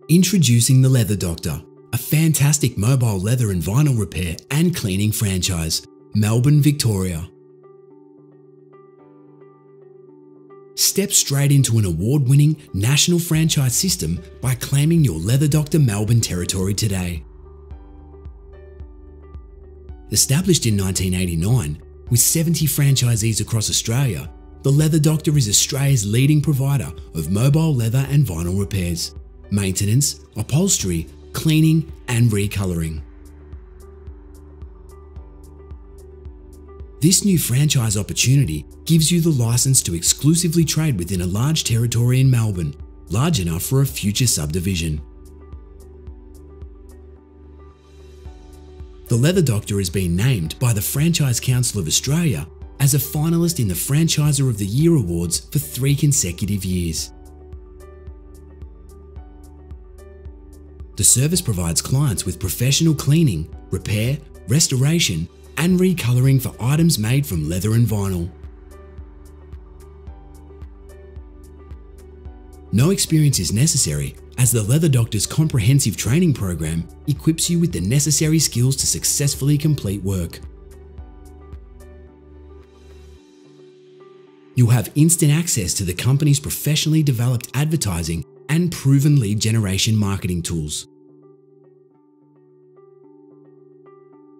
Introducing the Leather Doctor, a fantastic mobile leather and vinyl repair and cleaning franchise, Melbourne, Victoria. Step straight into an award-winning national franchise system by claiming your Leather Doctor Melbourne territory today. Established in 1989, with 70 franchisees across Australia, the Leather Doctor is Australia's leading provider of mobile leather and vinyl repairs, maintenance, upholstery, cleaning and recolouring. This new franchise opportunity gives you the licence to exclusively trade within a large territory in Melbourne, large enough for a future subdivision. The Leather Doctor has been named by the Franchise Council of Australia as a finalist in the Franchiser of the Year Awards for 3 consecutive years. The service provides clients with professional cleaning, repair, restoration, and recolouring for items made from leather and vinyl. No experience is necessary, as the Leather Doctor's comprehensive training program equips you with the necessary skills to successfully complete work. You'll have instant access to the company's professionally developed advertising and proven lead generation marketing tools.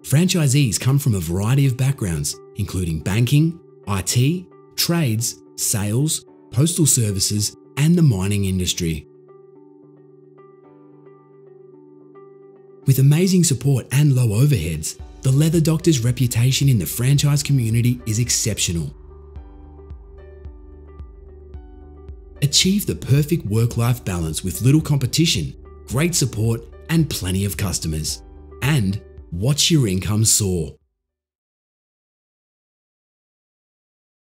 Franchisees come from a variety of backgrounds, including banking, IT, trades, sales, postal services, and the mining industry. With amazing support and low overheads, the Leather Doctor's reputation in the franchise community is exceptional. Achieve the perfect work-life balance with little competition, great support, and plenty of customers. And watch your income soar.